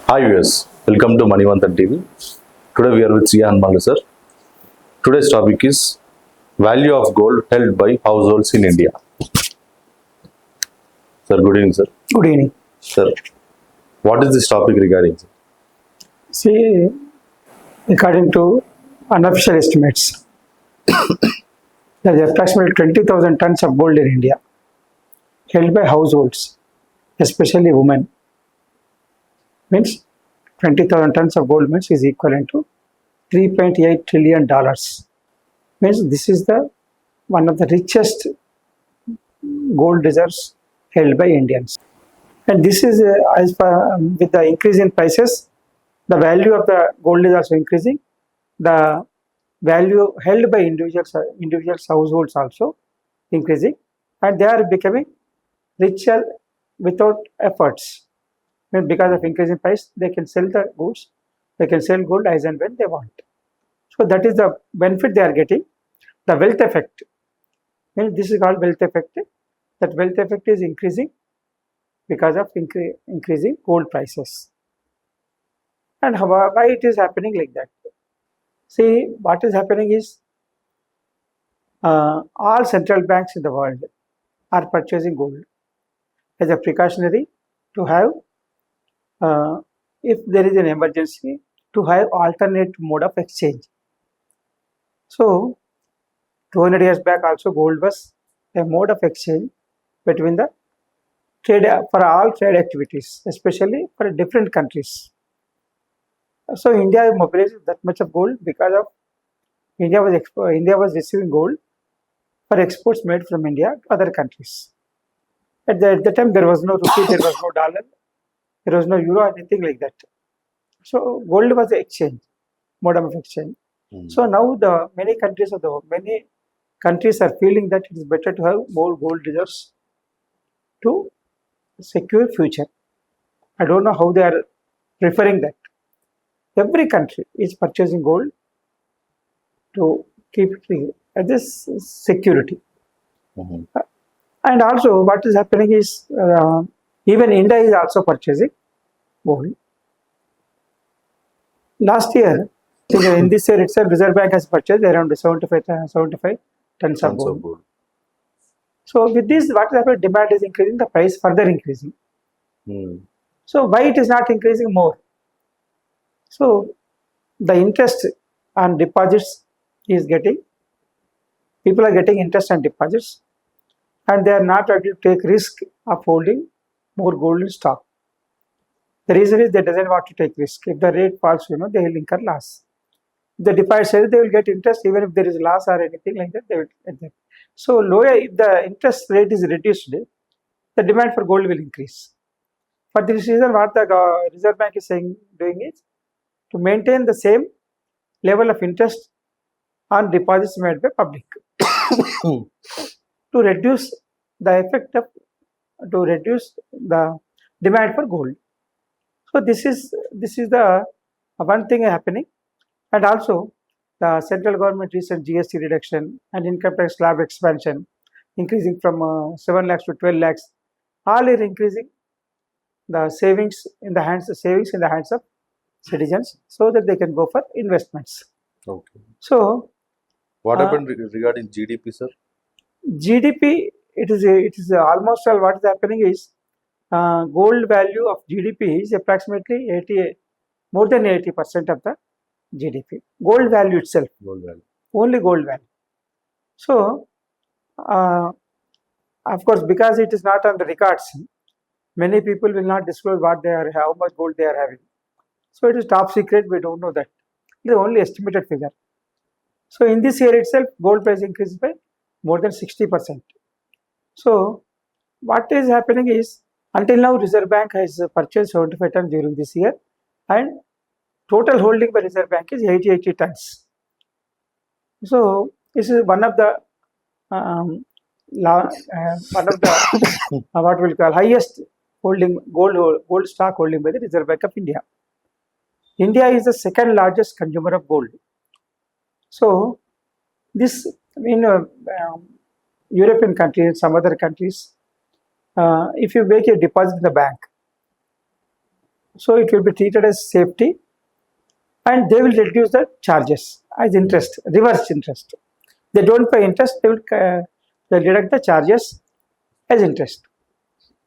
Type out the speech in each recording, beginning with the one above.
Hi viewers, welcome to Manivantan TV. Today we are with Sia Hanmalu sir. Today's topic is value of gold held by households in India. Sir, good evening sir. Good evening. Sir, what is this topic regarding? Sir? See, according to unofficial estimates, there is approximately 20,000 tons of gold in India held by households, especially women. Means 20,000 tons of gold means is equivalent to $3.8 trillion. Means this is the one of the richest gold reserves held by Indians. And this is as per with the increase in prices, the value of the gold is also increasing. The value held by individuals households also increasing, and they are becoming richer without efforts. Means because of increasing price, they can sell the goods, they can sell gold as and when they want. So that is the benefit they are getting. The wealth effect, means this is called wealth effect. That wealth effect is increasing because of increasing gold prices. And why it is happening like that? See, what is happening is all central banks in the world are purchasing gold as a precautionary to have, if there is an emergency, to have alternate mode of exchange. So, 200 years back also gold was a mode of exchange between the trade for all trade activities, especially for different countries. So India mobilized that much of gold because of India was receiving gold for exports made from India to other countries. At the time, there was no rupee, there was no dollar, there was no euro, anything like that. So gold was the exchange, mode of exchange. So now the many countries are feeling that it is better to have more gold reserves to secure future. I don't know how they are preferring that. Every country is purchasing gold to keep it as this security. And also, what is happening is even India is also purchasing gold. Last year, in this year itself, Reserve Bank has purchased around 75 tons of gold. So with this, what is happening? Demand is increasing, the price further increasing. So why it is not increasing more? So the interest on deposits is getting, people are getting interest on deposits, and they are not ready to take risk of holding more gold in stock. The reason is they doesn't want to take risk. If the rate falls, they will incur loss. If the deposit says they will get interest, even if there is loss or anything like that, they will get that. So lower, if the interest rate is reduced, the demand for gold will increase. For this reason, what the Reserve Bank is doing is to maintain the same level of interest on deposits made by public to reduce the effect of, to reduce the demand for gold. So this is the one thing happening, and also the central government recent GST reduction and income tax slab expansion, increasing from 7 lakhs to 12 lakhs, all are increasing the savings in the hands of citizens, so that they can go for investments. Okay. So what happened regarding GDP, sir? GDP, it is almost all what is happening is gold value of GDP is approximately more than 80% of the GDP. Gold value itself. Gold value. Only gold value. So, of course, because it is not on the records, many people will not disclose how much gold they are having. So it is top secret. We don't know that. It is only estimated figure. So in this year itself, gold price increased by more than 60%. So what is happening is, until now, Reserve Bank has purchased 75 tons during this year, and total holding by Reserve Bank is 80 tons. So this is one of the what we'll call highest holding gold stock holding by the Reserve Bank of India. India is the second largest consumer of gold. So this European countries, some other countries, if you make a deposit in the bank, So it will be treated as safety, and they will reduce the charges as interest, reverse interest. They don't pay interest, they'll deduct the charges as interest.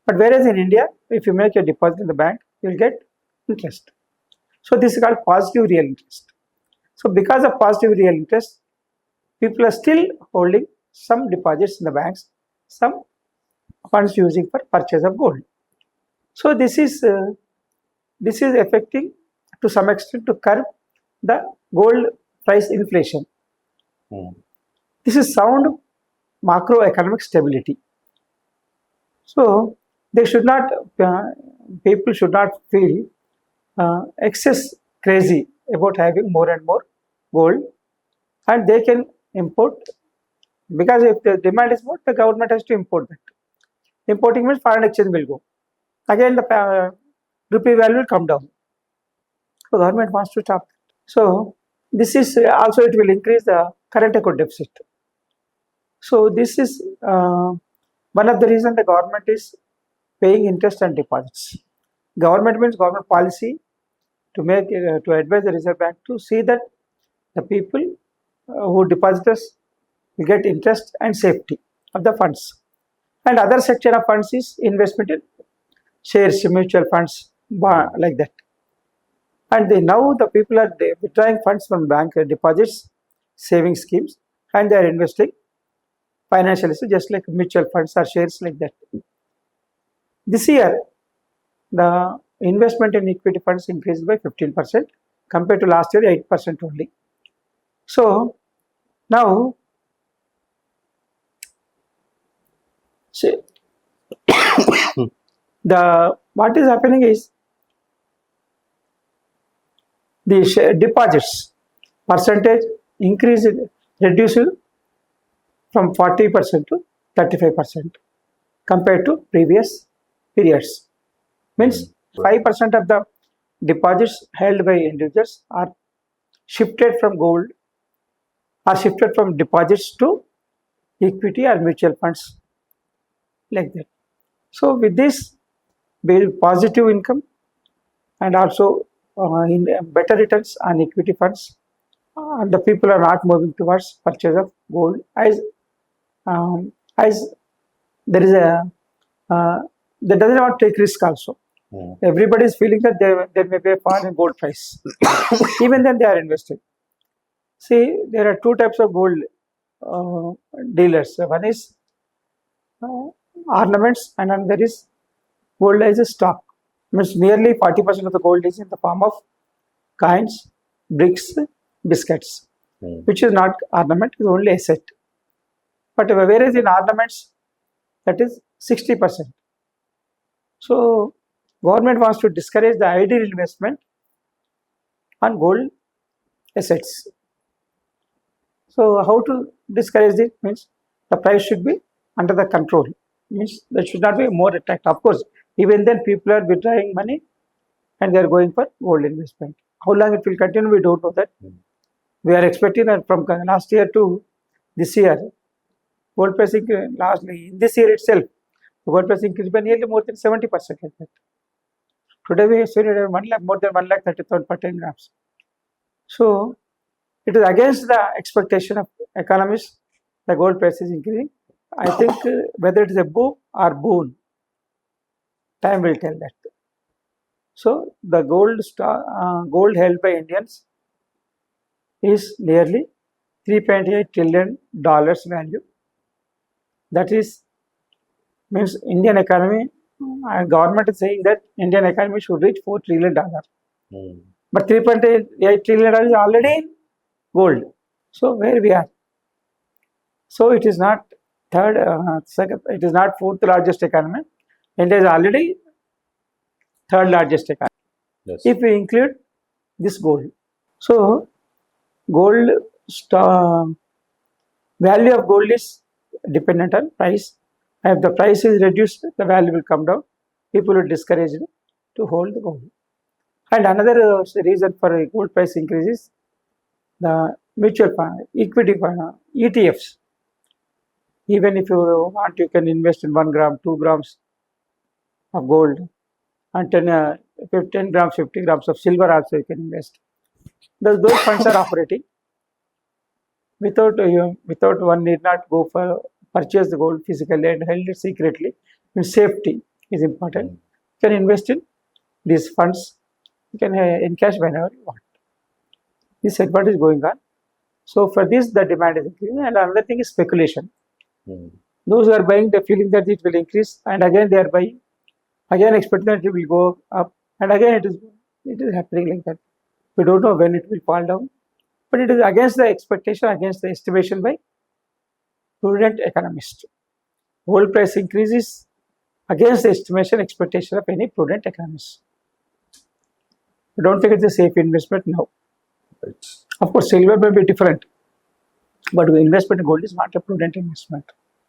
But whereas in India, if you make a deposit in the bank, you'll get interest. So this is called positive real interest. So because of positive real interest, people are still holding some deposits in the banks, some funds using for purchase of gold. So this is affecting to some extent to curb the gold price inflation. Mm. This is sound macroeconomic stability. So they should not, people should not feel excess crazy about having more and more gold, and they can import, because if the demand is more, the government has to import that. Importing means foreign exchange will go. Again, the rupee value will come down. So government wants to stop that. So this is also, it will increase the current account deficit. So this is one of the reasons the government is paying interest on deposits. Government means government policy to make to advise the Reserve Bank to see that the people who depositors will get interest and safety of the funds. And other section of funds is investment in shares, mutual funds, like that. And now the people are withdrawing funds from bank deposits, saving schemes, and they are investing financially, so just like mutual funds or shares like that. This year, the investment in equity funds increased by 15% compared to last year 8% only. So now, see, what is happening is the deposits percentage reduced from 40% to 35% compared to previous periods. Means 5% of the deposits held by individuals are shifted from gold, are shifted from deposits to equity or mutual funds, like that. So with this, positive income and also in better returns on equity funds, and the people are not moving towards purchase of gold as there is a they doesn't want to take risk also. Everybody is feeling that there may be a fall in gold price. Even then they are investing. See, there are two types of gold dealers. One is ornaments, and another is gold as a stock. Means nearly 40% of the gold is in the form of coins, bricks, biscuits, which is not ornament, is only asset. But whereas in ornaments, that is 60%. So government wants to discourage the ideal investment on gold assets. So how to discourage it? Means the price should be under the control. Means there should not be more attractive. Of course, even then people are withdrawing money and they are going for gold investment. How long it will continue, we don't know that. We are expecting that from last year to this year, gold price lastly in this year itself, the gold price increased by nearly more than 70%. Like that. Today we have seen it more than 1,30,000 per 10 grams. So it is against the expectation of economists. The gold price is increasing. I think whether it is a boom or boon, time will tell that. So the gold held by Indians is nearly $3.8 trillion value. That is, means Indian economy, government is saying that Indian economy should reach $4 trillion. But $3.8 trillion is already in gold. So where we are? So it is not second, it is not fourth largest economy. India is already third largest economy. Yes. If we include this gold. So gold value of gold is dependent on price. If the price is reduced, the value will come down. People will discourage to hold the gold. And another reason for gold price increase is the mutual fund, equity fund, ETFs. Even if you want, you can invest in 1 gram, 2 grams of gold, and 10 grams, 50 grams of silver also you can invest. Those funds are operating without one need not go for purchase the gold physically and held it secretly. And safety is important. You can invest in these funds. You can encash whenever you want. This advantage is going on. So for this, the demand is increasing. And another thing is speculation. Those who are buying, they're feeling that it will increase, and again they are buying. Again expecting that it will go up, and again it is happening like that. We don't know when it will fall down, but it is against the expectation, against the estimation by prudent economists. Gold price increases against the estimation, expectation of any prudent economist. I don't think it's a safe investment now. Right. Of course, silver may be different, but investment in gold is not a prudent investment.